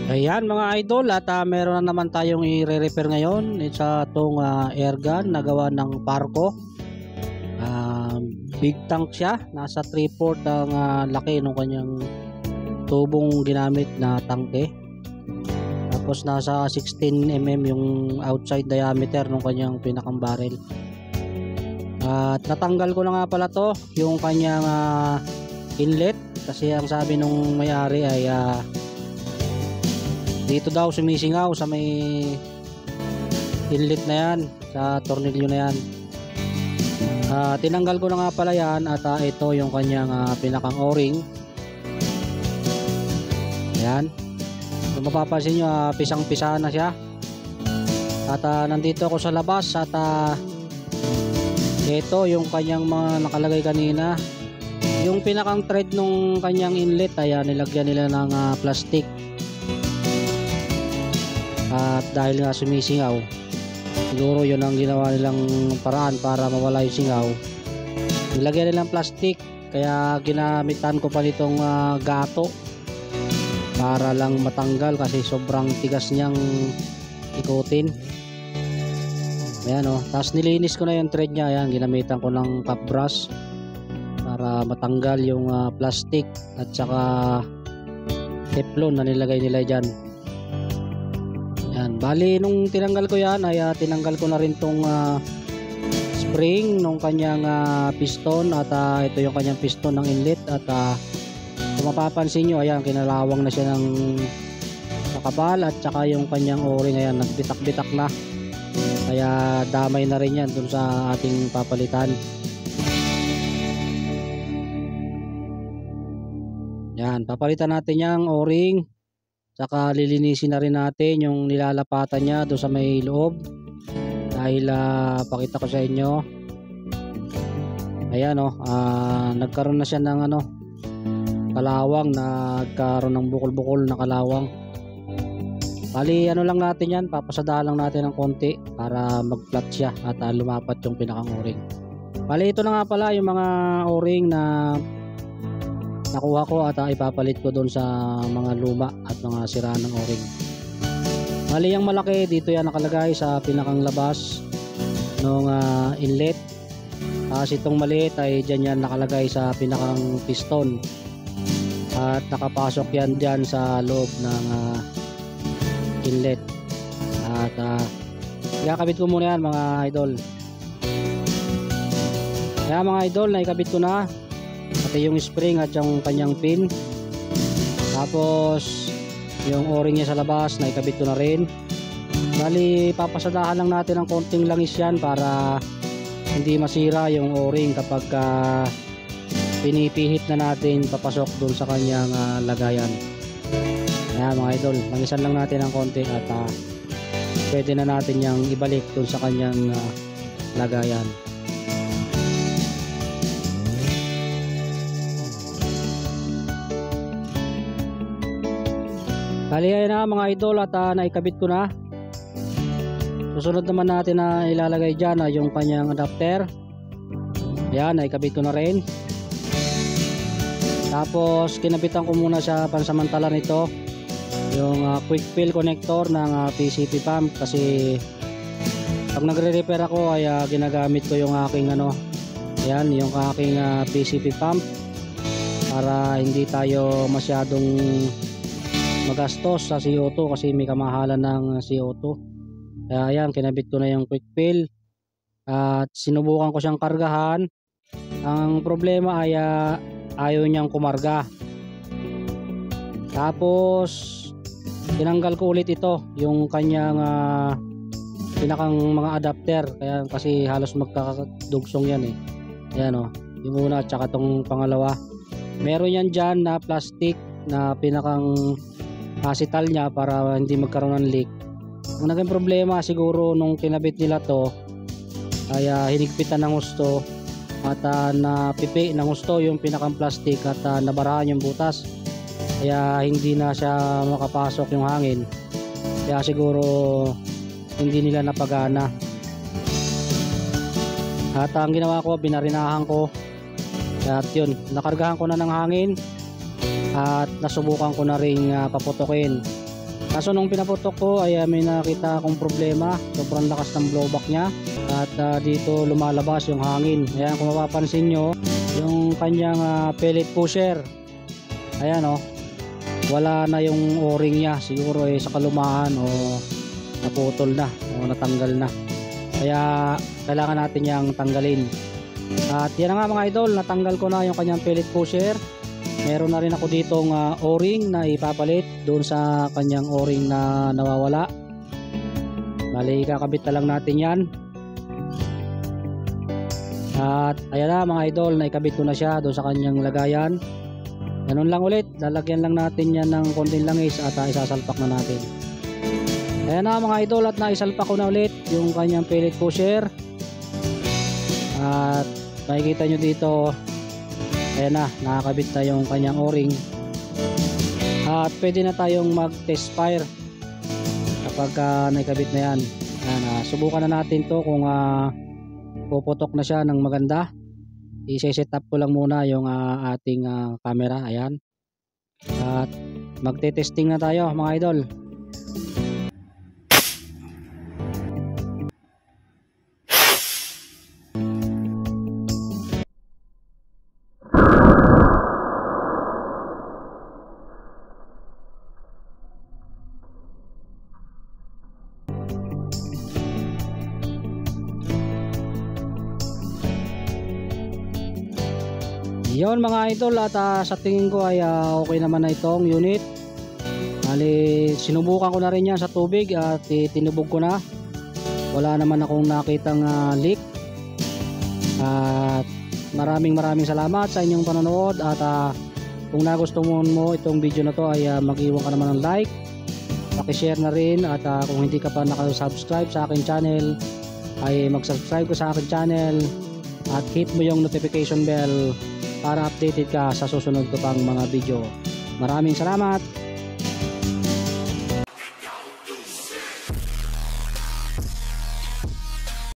Ayan mga idol, at meron na naman tayong i-repair ngayon. It's itong airgun na gawa ng Parco. Big tank siya, nasa 3/4 ang laki ng kanyang tubong ginamit na tangke. Tapos nasa 16 mm yung outside diameter ng kanyang pinakang barrel. At natanggal ko na nga pala to, yung kanyang inlet, kasi ang sabi nung may-ari ay dito daw sumisingaw sa may inlet na yan, sa tornilyo na yan. Tinanggal ko na nga pala yan, at ito yung kanyang pinakang o-ring. Ayan, kung mapapansin nyo, pisang-pisa na siya. At nandito ako sa labas, at ito yung kanyang mga nakalagay kanina. Yung pinakang thread nung kanyang inlet ay nilagyan nila ng plastic. At dahil nga sumisingaw, siguro yun ang ginawa nilang paraan para mawala yung singaw. Nilagyan nilang plastic, kaya ginamitan ko pa nitong gato para lang matanggal, kasi sobrang tigas niyang ikutin. Ayan o, tapos nilinis ko na yung thread niya. Ayan, ginamitan ko ng top brush para matanggal yung plastic at saka teflon na nilagay nila dyan. Yan, bali nung tinanggal ko yan ay tinanggal ko na rin tong spring nung kanyang piston, at ito yung kanyang piston ng inlet. At kung mapapansin nyo, ayan, kinalawang na siya ng nakabal, at saka yung kanyang o-ring ayan, nagbitak-bitak na, kaya damay na rin yan dun sa ating papalitan. Yan, papalitan natin yung o-ring. Saka lilinisin na rin natin yung nilalapatan niya doon sa may loob, dahil pakita ko sa inyo. Ayan nagkaroon na siya ng kalawang, nagkaroon ng bukol-bukol na kalawang. Bali lang natin yan, papasadahan lang natin ng konti para mag-flat siya at lumapat yung pinakang o-ring. Bali ito na nga pala yung mga o-ring na nakuha ko, at ipapalit ko doon sa mga luma at mga sira ng o-ring. Bali yung malaki dito yan nakalagay sa pinakang labas ng inlet. Tapos itong maliit ay dyan yan nakalagay sa pinakang piston, at nakapasok yan dyan sa loob ng inlet. At ikakabit ko muna yan mga idol. Kaya mga idol, naikabit ko na pati yung spring at yung kanyang pin. Tapos yung o-ring niya sa labas naikabit ko na rin. Bali papasadahan lang natin ng konting langis yan para hindi masira yung o-ring kapag pinipihit na natin papasok dun sa kanyang lagayan. Ayan mga idol, langisan lang natin ng konti, at pwede na natin yung ibalik dun sa kanyang lagayan. Bali ayan na mga idol, at naikabit ko na. Susunod naman natin na ilalagay dyan yung kanyang adapter. Ayan, naikabit ko na rin. Tapos kinabitan ko muna sa pansamantala nito yung quick fill connector ng PCP pump, kasi pag nagre-repair ako ay ginagamit ko yung aking ayan, yung aking PCP pump, para hindi tayo masyadong magastos sa CO2, kasi may kamahalan ng CO2. Kaya ayan, kinabit ko na yung quick fill at sinubukan ko siyang kargahan. Ang problema ay ayaw niyang kumarga. Tapos tinanggal ko ulit ito, yung kanyang pinakang mga adapter, kaya kasi halos magkakadugsong yan Ayan yung una at saka itong pangalawa. Meron yan dyan na plastic na pinakang asital niya para hindi magkaroon ng leak. Ang naging problema siguro nung kinabit nila to ay hinigpitan ng husto, at napipi ng husto yung pinakang plastic, at nabarahan yung butas, kaya hindi na siya makapasok yung hangin, kaya siguro hindi nila napagana. At ang ginawa ko, binarinahan ko, at yun, nakargahan ko na ng hangin, at nasubukan ko na ring paputukin. Kaso nung pinaputok ko ay may nakita akong problema, sobrang lakas ng blowback niya at dito lumalabas yung hangin. Ayan, kung mapapansin nyo yung kanyang pellet pusher, ayan wala na yung o-ring niya, siguro sa kalumaan o naputol na o natanggal na, kaya kailangan natin yang tanggalin. At yan na nga mga idol, natanggal ko na yung kanyang pellet pusher. Meron na rin ako ditong o-ring na ipapalit doon sa kanyang o-ring na nawawala. Bali, kakabit na lang natin yan. At ayan na mga idol, naikabit ko na siya doon sa kanyang lagayan. Ganun lang ulit, lalagyan lang natin yan ng konting langis at isasalpak na natin. Ayan na mga idol, at naisalpak ko na ulit yung kanyang pellet pusher. At makikita nyo dito, ayan na, nakakabit na yung kanyang o-ring. At pwede na tayong mag-test fire kapag naikabit na yan. Ayan, subukan na natin to kung puputok na siya ng maganda. I-set up ko lang muna yung ating camera. Ayan. At magte-testing na tayo mga idol. Yon mga idol, at sa tingin ko ay okay naman na itong unit. Bali, sinubukan ko na rin yan sa tubig at tinubog ko na. Wala naman akong nakitang leak. At maraming salamat sa inyong panonood. At kung nagustuhan mo itong video na to ay mag-iwan ka naman ng like, paki-share na rin. At kung hindi ka pa nakasubscribe sa akin channel ay mag-subscribe ka sa akin channel at hit mo yung notification bell para updated ka sa susunod ko pang mga video. Maraming salamat.